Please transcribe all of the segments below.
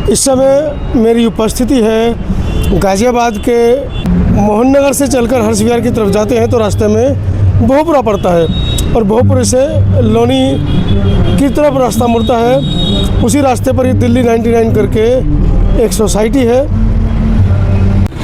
इस समय मेरी उपस्थिति है गाज़ियाबाद के मोहन नगर से चलकर हर्ष विहार की तरफ जाते हैं तो रास्ते में बहुपुरा पड़ता है और बहुपुरे से लोनी की तरफ रास्ता मुड़ता है। उसी रास्ते पर ही दिल्ली 99 करके एक सोसाइटी है।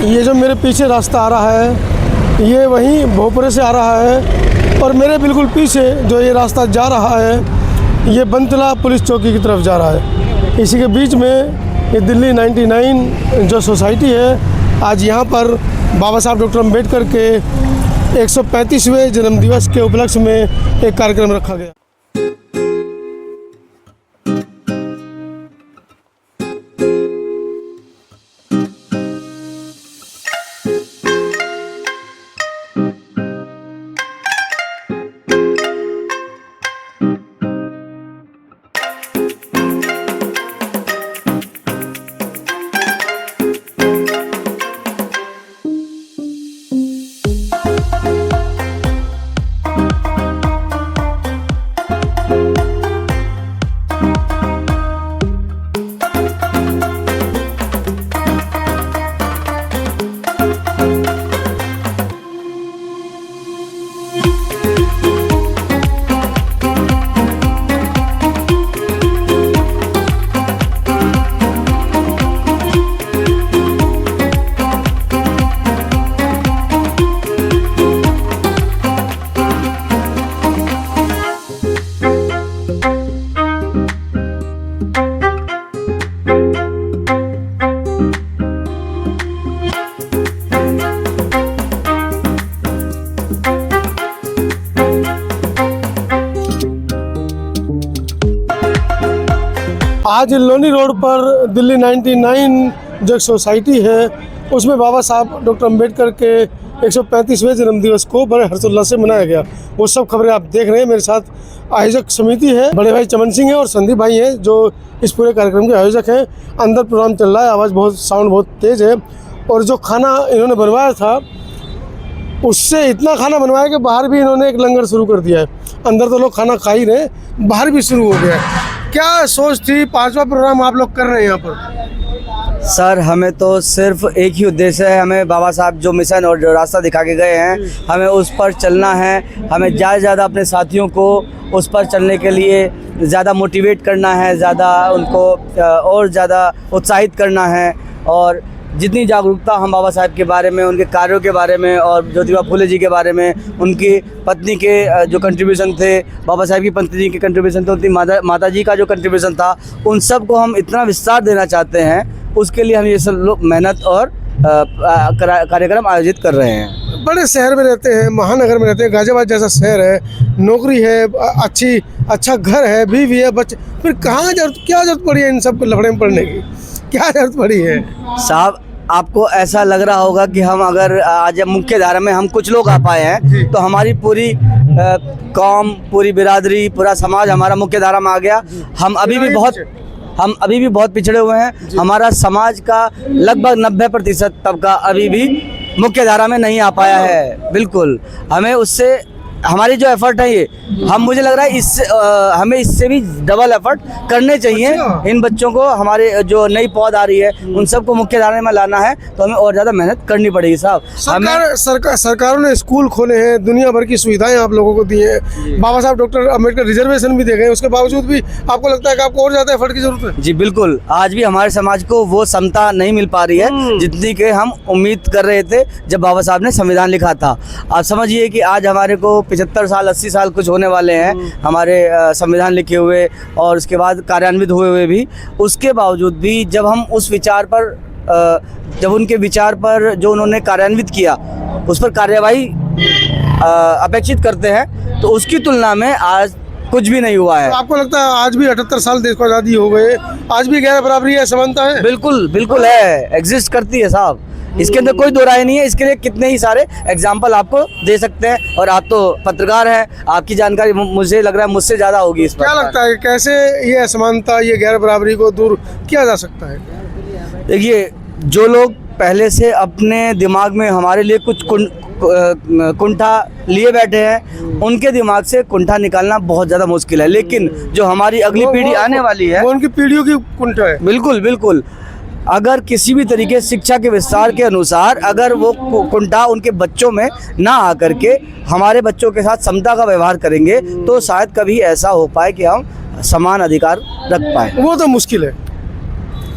ये जो मेरे पीछे रास्ता आ रहा है ये वहीं बहुपुरे से आ रहा है और मेरे बिल्कुल पीछे जो ये रास्ता जा रहा है ये बनतला पुलिस चौकी की तरफ जा रहा है। इसी के बीच में ये दिल्ली 99 जो सोसाइटी है, आज यहाँ पर बाबा साहब डॉक्टर अम्बेडकर के 135वें जन्मदिवस के उपलक्ष्य में एक कार्यक्रम रखा गया। आज लोनी रोड पर दिल्ली 99 जो सोसाइटी है उसमें बाबा साहब डॉक्टर अम्बेडकर के 135वें जन्मदिवस को बड़े हर्षोल्लास से मनाया गया। वो सब खबरें आप देख रहे हैं। मेरे साथ आयोजक समिति है, बड़े भाई चमन सिंह हैं और संदीप भाई हैं जो इस पूरे कार्यक्रम के आयोजक हैं। अंदर प्रोग्राम चल रहा है, आवाज़ साउंड बहुत तेज़ है और जो खाना इन्होंने बनवाया था उससे इतना खाना बनवाया कि बाहर भी इन्होंने एक लंगर शुरू कर दिया है। अंदर तो लोग खाना खा ही रहे, बाहर भी शुरू हो गया है। क्या सोच थी, 5वां प्रोग्राम आप लोग कर रहे हैं यहाँ पर? सर हमें तो सिर्फ एक ही उद्देश्य है, हमें बाबा साहब जो मिशन और जो रास्ता दिखा के गए हैं हमें उस पर चलना है। हमें ज़्यादा से ज़्यादा अपने साथियों को उस पर चलने के लिए ज़्यादा मोटिवेट करना है, ज़्यादा उनको और ज़्यादा उत्साहित करना है। और जितनी जागरूकता हम बाबा साहब के बारे में, उनके कार्यों के बारे में और ज्योतिबा फुले जी के बारे में, उनकी पत्नी के जो कंट्रीब्यूशन थे, बाबा साहब की पत्नी के कंट्रीब्यूशन थे, उनकी माता जी का जो कंट्रीब्यूशन था, उन सब को हम इतना विस्तार देना चाहते हैं। उसके लिए हम ये सब लोग मेहनत और कार्यक्रम आयोजित कर रहे हैं। बड़े शहर में रहते हैं, महानगर में रहते हैं, गाज़ियाबाद जैसा शहर है, नौकरी है, अच्छा घर है, बीवी है, बच्चे, फिर क्या जरूरत पड़ी है इन सब लफड़े में पड़ने की? क्या जरूरत पड़ी है साहब? आपको ऐसा लग रहा होगा कि हम अगर आज मुख्य धारा में हम कुछ लोग आ पाए हैं तो हमारी पूरी कौम, पूरी बिरादरी, पूरा समाज हमारा मुख्य धारा में आ गया। हम अभी भी बहुत पिछड़े हुए हैं। हमारा समाज का लगभग 90% तबका अभी भी मुख्य धारा में नहीं आ पाया है। बिल्कुल हमें उससे, हमारी जो एफर्ट है ये, मुझे लग रहा है हमें इससे भी डबल एफर्ट करने चाहिए। इन बच्चों को, हमारे जो नई पौध आ रही है उन सबको मुख्य धारा में लाना है तो हमें और ज़्यादा मेहनत करनी पड़ेगी साहब। सरकारों ने स्कूल खोले हैं, दुनिया भर की सुविधाएं आप लोगों को दी हैं, बाबा साहब डॉक्टर अम्बेडकर रिजर्वेशन भी दे गए, उसके बावजूद भी आपको लगता है कि आपको और ज़्यादा एफर्ट की जरूरत है? जी बिल्कुल, आज भी हमारे समाज को वो समता नहीं मिल पा रही है जितनी के हम उम्मीद कर रहे थे जब बाबा साहब ने संविधान लिखा था। आप समझिए कि आज हमारे को 75 साल 80 साल कुछ होने वाले हैं हमारे संविधान लिखे हुए और उसके बाद कार्यान्वित हुए हुए भी। उसके बावजूद भी जब हम उस विचार पर, जब उनके विचार पर जो उन्होंने कार्यान्वित किया उस पर कार्यवाही अपेक्षित करते हैं तो उसकी तुलना में आज कुछ भी नहीं हुआ है। तो आपको लगता है आज भी 78 साल देश को आज़ादी हो गए, आज भी गैर बराबरी है, समानता है? बिल्कुल बिल्कुल है, एग्जिस्ट करती है साहब, इसके अंदर कोई दो राय नहीं है। इसके लिए कितने ही सारे एग्जाम्पल आपको दे सकते हैं और आप तो पत्रकार हैं, आपकी जानकारी मुझे लग रहा है मुझसे ज़्यादा होगी इस पर। क्या लगता है कैसे ये असमानता, ये गैर बराबरी को दूर किया जा सकता है? देखिए, जो लोग पहले से अपने दिमाग में हमारे लिए कुछ कुंठा लिए बैठे हैं, उनके दिमाग से कुंठा निकालना बहुत ज़्यादा मुश्किल है। लेकिन जो हमारी अगली पीढ़ी आने वाली है, वो उनकी पीढ़ियों की कुंठा है। बिल्कुल बिल्कुल, अगर किसी भी तरीके से शिक्षा के विस्तार के अनुसार अगर वो कुंठा उनके बच्चों में ना आकर के हमारे बच्चों के साथ समता का व्यवहार करेंगे, तो शायद कभी ऐसा हो पाए कि हम समान अधिकार रख पाए। वो तो मुश्किल है,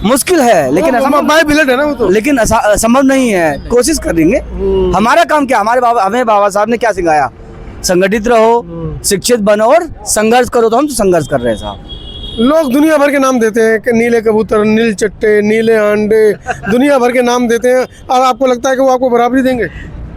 मुश्किल है, लेकिन बाय बिलट है ना वो तो। लेकिन संभव नहीं है, कोशिश करेंगे। हमारा काम क्या, हमें बाबा साहब ने क्या सिखाया? संगठित रहो, शिक्षित बनो और संघर्ष करो। तो हम तो संघर्ष कर रहे हैं साहब। लोग दुनिया भर के नाम देते हैं कि नीले कबूतर, नील चट्टे, नीले अंडे, दुनिया भर के नाम देते हैं, और आपको लगता है कि वो आपको बराबरी देंगे?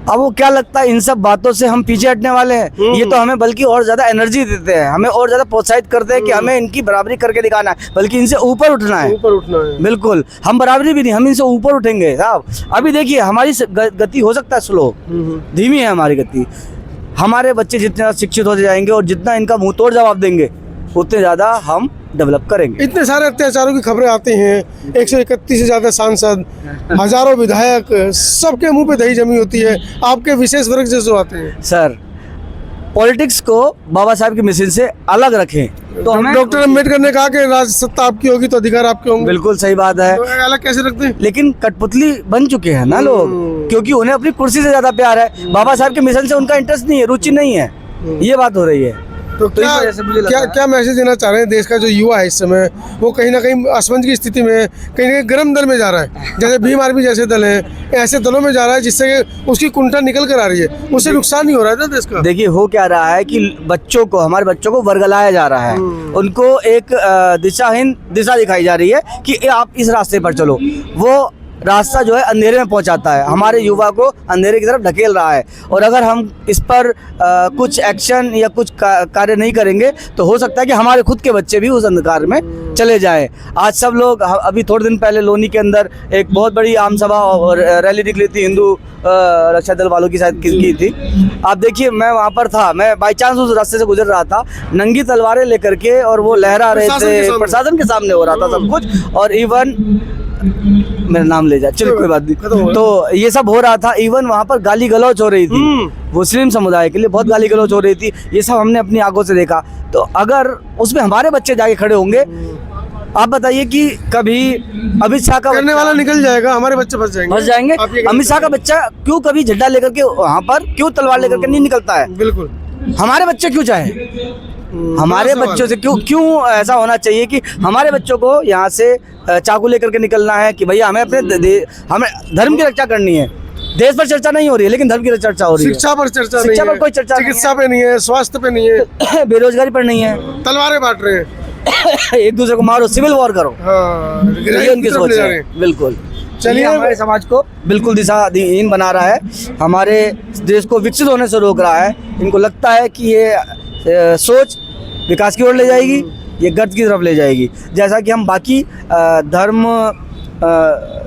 अब वो क्या लगता है, इन सब बातों से हम पीछे हटने वाले हैं? ये तो हमें बल्कि और ज्यादा एनर्जी देते हैं, हमें और ज्यादा प्रोत्साहित करते हैं कि हमें इनकी बराबरी करके दिखाना है, बल्कि इनसे ऊपर उठना है। ऊपर उठना है। बिल्कुल, हम बराबरी भी नहीं, हम इनसे ऊपर उठेंगे साहब। अभी देखिए हमारी गति हो सकता है स्लो, धीमी है हमारी गति। हमारे बच्चे जितने ज़्यादा शिक्षित होते जाएंगे और जितना इनका मुंह तोड़ जवाब देंगे, उतने ज़्यादा हम डेवलप करेंगे। इतने सारे अत्याचारों की खबरें आती हैं, 131 से ज़्यादा सांसद, हजारों विधायक, सबके मुंह पे दही जमी होती है, आपके विशेष वर्ग जैसे आते हैं। सर, पॉलिटिक्स को बाबा साहब की मिशन से अलग रखें तो हमें। डॉक्टर अम्बेडकर ने कहा कि राज सत्ता आपकी होगी तो अधिकार आपके होंगे। बिल्कुल सही बात है, तो अलग कैसे रखते हैं? लेकिन कठपुतली बन चुके हैं ना लोग, क्योंकि उन्हें अपनी कुर्सी से ज्यादा प्यार है। बाबा साहब के मिशन से उनका इंटरेस्ट नहीं है, रुचि नहीं है, ये बात हो रही है। तो क्या इस वजह से मुझे लगता क्या है। क्या मैसेज देना चाह रहे हैं? देश का जो युवा है इस समय, वो कहीं ना कहीं असमंज की स्थिति में है, कहीं ना कहीं गर्म दल में जा रहा है, जैसे भीम आर्मी जैसे दल हैं, ऐसे दलों में जा रहा है जिससे उसकी कुंठा निकल कर आ रही है, उससे नुकसान नहीं हो रहा है ना देश का? देखिए हो क्या रहा है कि हमारे बच्चों को वर्गलाया जा रहा है, उनको एक दिशाहीन दिशा दिखाई जा रही है कि आप इस रास्ते पर चलो। वो रास्ता जो है अंधेरे में पहुंचाता है, हमारे युवा को अंधेरे की तरफ ढकेल रहा है। और अगर हम इस पर कुछ एक्शन या कुछ कार्य नहीं करेंगे तो हो सकता है कि हमारे खुद के बच्चे भी उस अंधकार में चले जाएं। आज सब लोग, अभी थोड़े दिन पहले लोनी के अंदर एक बहुत बड़ी आम सभा और रैली निकली थी, हिंदू रक्षा दल वालों की शायद की थी। आप देखिए, मैं वहाँ पर था, मैं बाई चांस उस रास्ते से गुजर रहा था, नंगी तलवारें लेकर के, और वो लहरा रहे थे, प्रशासन के सामने हो रहा था सब कुछ। और इवन मेरा नाम ले जा, चलो कोई बात नहीं, तो ये सब हो रहा था। इवन वहाँ पर गाली गलौज हो रही थी, मुस्लिम समुदाय के लिए बहुत गाली गलौज हो रही थी। ये सब हमने अपनी आंखों से देखा। तो अगर उसमें हमारे बच्चे जाके खड़े होंगे, आप बताइए कि कभी अमित शाह का करने वाला निकल जाएगा, हमारे बच्चे फंस जाएंगे। अमित शाह का बच्चा क्यों कभी झंडा लेकर के वहाँ पर, क्यों तलवार लेकर के नहीं निकलता है? बिल्कुल, हमारे बच्चे क्यों चाहे? हमारे बच्चों से क्यों ऐसा होना चाहिए कि हमारे बच्चों को यहाँ से चाकू लेकर के निकलना है कि भैया हमें अपने हमें धर्म की रक्षा करनी है। देश पर चर्चा नहीं हो रही है, लेकिन धर्म की चर्चा हो रही है। शिक्षा पर चर्चा शिक्षा नहीं पर कोई चर्चा नहीं है। चिकित्सा पे नहीं है, स्वास्थ्य पे नहीं है, बेरोजगारी पर नहीं है, तलवारें बांट रहे हैं, एक दूसरे को मारो, सिविल वॉर करो, हाँ, ये उनकी सोच है। बिल्कुल, चलिए, हमारे समाज को बिल्कुल दिशाहीन बना रहा है, हमारे देश को विकसित होने से रोक रहा है। इनको लगता है कि ये सोच विकास की ओर ले जाएगी, ये गर्त की तरफ ले जाएगी। जैसा कि हम बाकी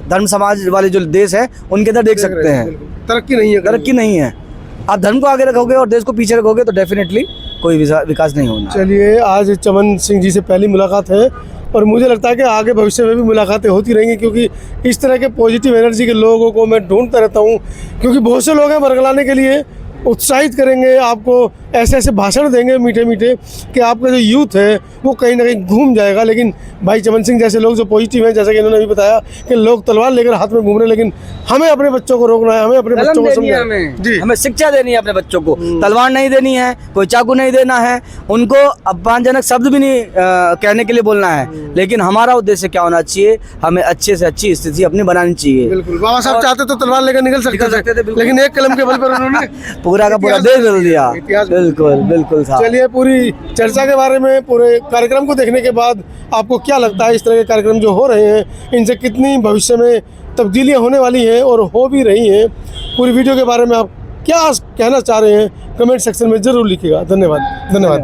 धर्म समाज वाले जो देश हैं उनके अंदर देख सकते हैं, तरक्की नहीं है, तरक्की नहीं है। आप धर्म को आगे रखोगे और देश को पीछे रखोगे तो डेफिनेटली कोई विकास नहीं होना। चलिए, आज चमन सिंह जी से पहली मुलाकात है और मुझे लगता है कि आगे भविष्य में भी मुलाकातें होती रहेंगी, क्योंकि इस तरह के पॉजिटिव एनर्जी के लोगों को मैं ढूंढता रहता हूँ। क्योंकि बहुत से लोग हैं बरगलाने के लिए, उत्साहित करेंगे, आपको ऐसे ऐसे भाषण देंगे मीठे मीठे कि आपका जो यूथ है वो कहीं ना कहीं घूम जाएगा। लेकिन भाई चमन सिंह जैसे लोग जो पॉजिटिव हैं, जैसा कि इन्होंने भी बताया कि लोग तलवार लेकर हाथ में घूम रहे हैं, लेकिन हमें अपने बच्चों को रोकना है, हमें अपने बच्चों को समझाना जी, हमें शिक्षा देनी है अपने बच्चों को, तलवार नहीं देनी है, कोई चाकू नहीं देना है, उनको अपमानजनक शब्द भी नहीं कहने के लिए बोलना है। लेकिन हमारा उद्देश्य क्या होना चाहिए, हमें अच्छे से अच्छी स्थिति अपनी बनानी चाहिए। बिल्कुल, बाबा साहब चाहते तो तलवार लेकर निकल सकते थे, लेकिन एक कलम के बल पर उन्होंने पूरा का पूरा देश बदल दिया। बिल्कुल बिल्कुल साहब। चलिए, पूरी चर्चा के बारे में, पूरे कार्यक्रम को देखने के बाद आपको क्या लगता है, इस तरह के कार्यक्रम जो हो रहे हैं इनसे कितनी भविष्य में तब्दीलियां होने वाली हैं और हो भी रही हैं? पूरी वीडियो के बारे में आप क्या कहना चाह रहे हैं, कमेंट सेक्शन में ज़रूर लिखिएगा। धन्यवाद।